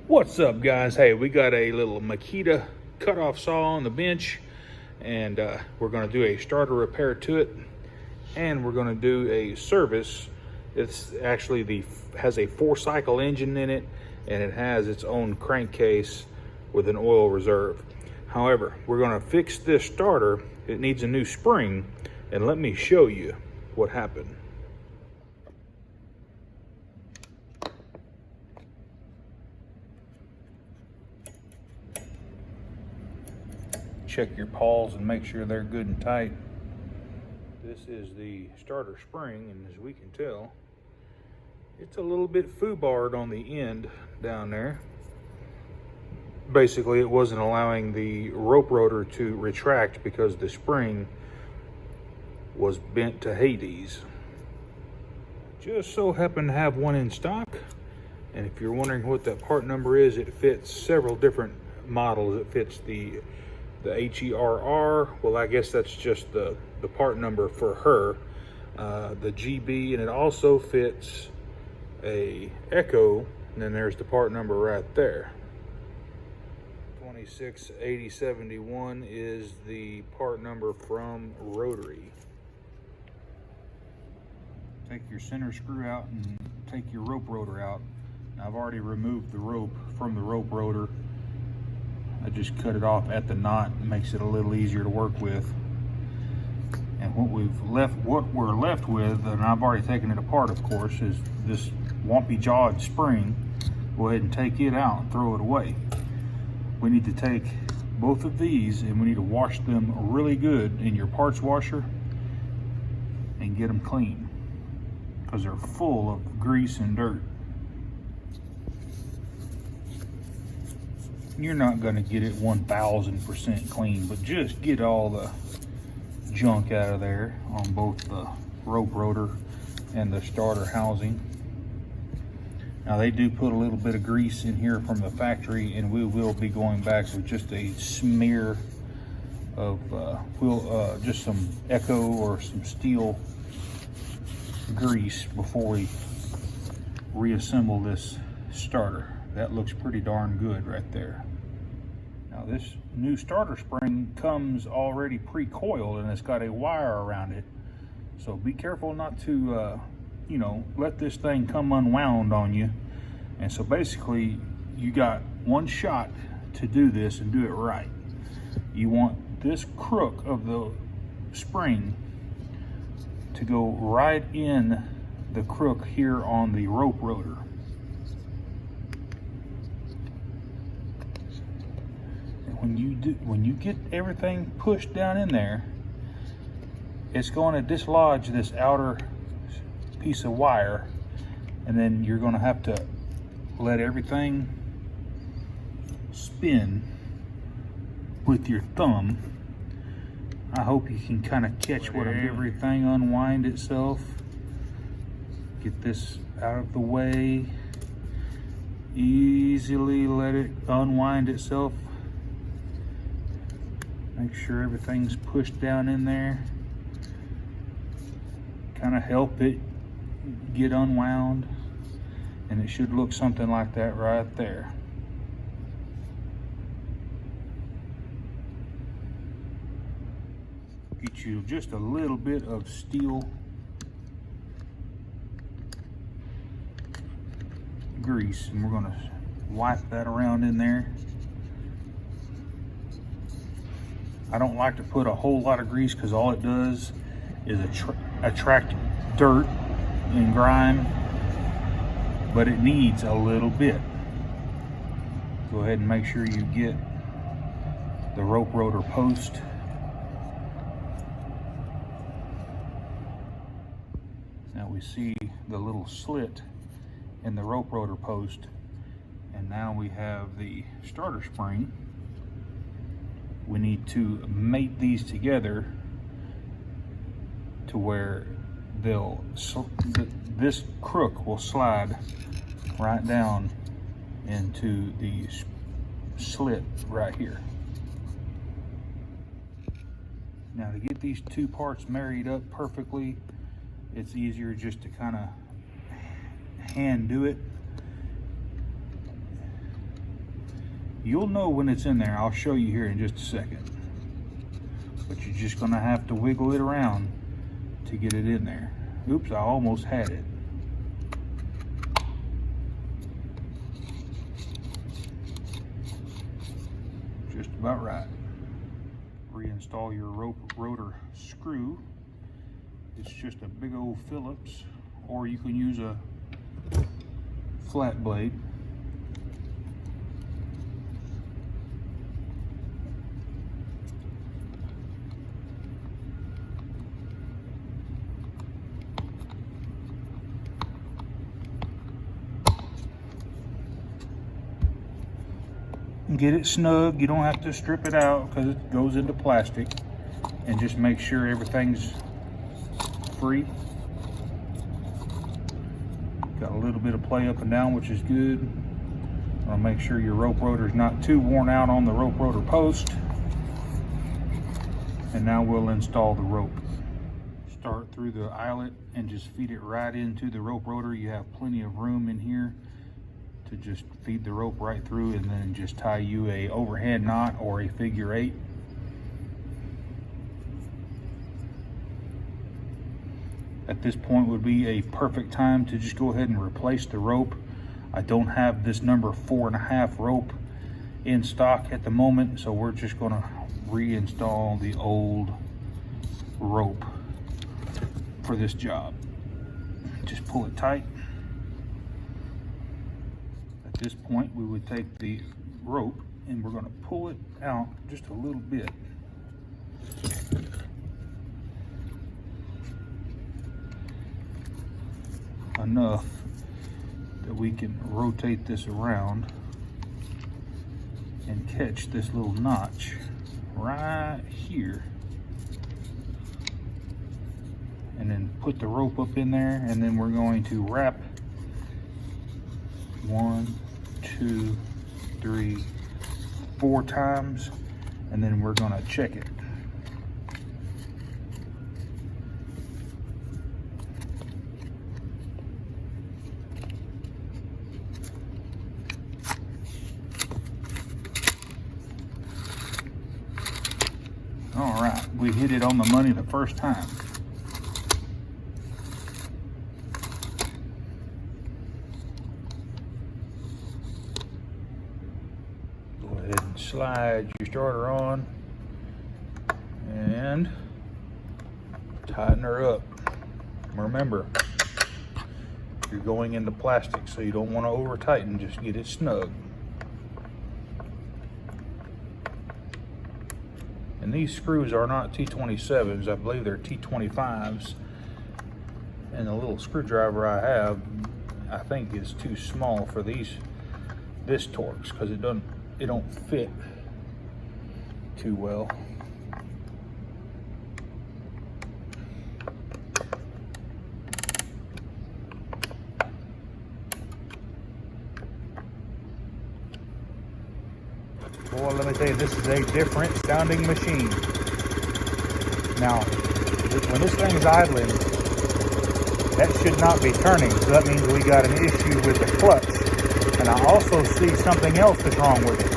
What's up, guys? Hey, we got a little Makita cutoff saw on the bench, and we're going to do a starter repair to it, and we're going to do a service. It's actually has a 4-cycle engine in it, and it has its own crankcase with an oil reserve. However, we're going to fix this starter. It needs a new spring, and let me show you what happened. Check your pawls and make sure they're good and tight. This is the starter spring, and as we can tell, it's a little bit foobarred on the end down there. Basically, it wasn't allowing the rope rotor to retract because the spring was bent to Hades. Just so happen to have one in stock, and if you're wondering what that part number is, it fits several different models. It fits the HERR, well, I guess that's just the part number for her, the GB, and it also fits a Echo, and then there's the part number right there. 268071 is the part number from Rotary. Take your center screw out and take your rope rotor out. Now, I've already removed the rope from the rope rotor. I just cut it off at the knot. It makes it a little easier to work with. And what we're left with, and I've already taken it apart, of course, is this wompy jawed spring. Go ahead and take it out and throw it away. We need to take both of these and we need to wash them really good in your parts washer and get them clean, because they're full of grease and dirt. You're not going to get it 1000% clean, but just get all the junk out of there on both the rope rotor and the starter housing. Now, they do put a little bit of grease in here from the factory, and we will be going back with just a smear of just some Echo or some steel grease before we reassemble this starter. That looks pretty darn good right there. Now, this new starter spring comes already pre-coiled, and it's got a wire around it. So be careful not to, let this thing come unwound on you. And so basically, you got one shot to do this and do it right. You want this crook of the spring to go right in the crook here on the rope rotor. When you get everything pushed down in there, it's going to dislodge this outer piece of wire, and then you're going to have to let everything spin with your thumb. I hope you can kind of catch what everything unwind itself. Get this out of the way. Easily let it unwind itself. Make sure everything's pushed down in there. Kind of help it get unwound. And it should look something like that right there. Get you just a little bit of steel grease, and we're going to wipe that around in there. I don't like to put a whole lot of grease, because all it does is attract dirt and grime, but it needs a little bit. Go ahead and make sure you get the rope rotor post. Now we see the little slit in the rope rotor post, and now we have the starter spring. We need to mate these together to where this crook will slide right down into the slit right here. Now, to get these two parts married up perfectly, it's easier just to kind of hand do it. You'll know when it's in there. I'll show you here in just a second. But you're just gonna have to wiggle it around to get it in there. Oops, I almost had it. Just about right. Reinstall your rope rotor screw. It's just a big old Phillips, or you can use a flat blade. Get it snug. You don't have to strip it out because it goes into plastic, and just make sure everything's free. Got a little bit of play up and down, which is good. I'll make sure your rope rotor is not too worn out on the rope rotor post. And now we'll install the rope. Start through the eyelet and just feed it right into the rope rotor. You have plenty of room in here to just feed the rope right through, and then just tie you a overhand knot or a figure 8. At this point would be a perfect time to just go ahead and replace the rope. I don't have this number 4.5 rope in stock at the moment, so we're just going to reinstall the old rope for this job. Just pull it tight. At this point, we would take the rope and we're going to pull it out just a little bit. Enough that we can rotate this around and catch this little notch right here, and then put the rope up in there, and then we're going to wrap 1, 2, 3, 4 times, and then we're going to check it. All right, we hit it on the money the first time. Go ahead and slide your starter on and tighten her up. Remember, you're going into plastic, so you don't want to over tighten, just get it snug. And these screws are not T27s, I believe they're T25s. And the little screwdriver I have, I think is too small for this Torx, because it don't fit too well. Boy, let me tell you, this is a different sounding machine. Now, when this thing is idling, that should not be turning, so that means we got an issue with the clutch. And I also see something else that's wrong with it.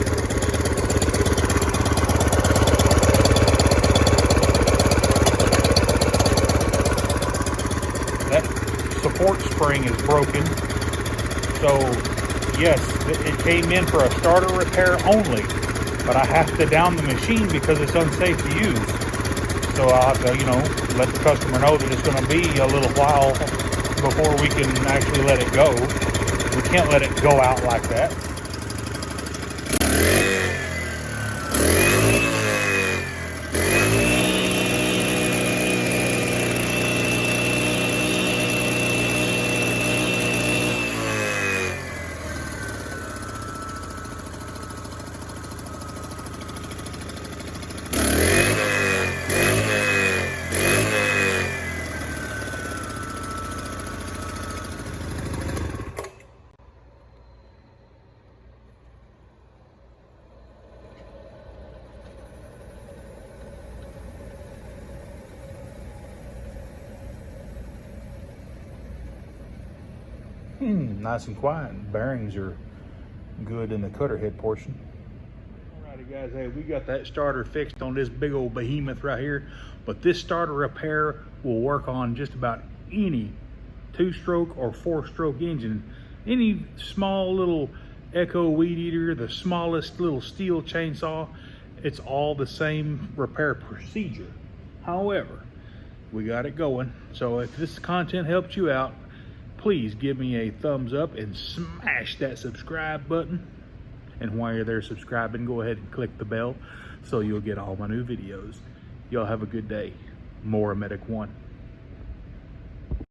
That support spring is broken. So, yes, it came in for a starter repair only. But I have to down the machine because it's unsafe to use. So I'll have to, let the customer know that it's going to be a little while before we can actually let it go. We can't let it go out like that. Nice and quiet. Bearings are good in the cutter head portion. guys, hey, we got that starter fixed on this big old behemoth right here, but this starter repair will work on just about any 2-stroke or 4-stroke engine. Any small little Echo weed eater, the smallest little steel chainsaw, it's all the same repair procedure. However, we got it going. So if this content helped you out, please give me a thumbs up and smash that subscribe button. And while you're there subscribing, go ahead and click the bell so you'll get all my new videos. Y'all have a good day. More Medic 1.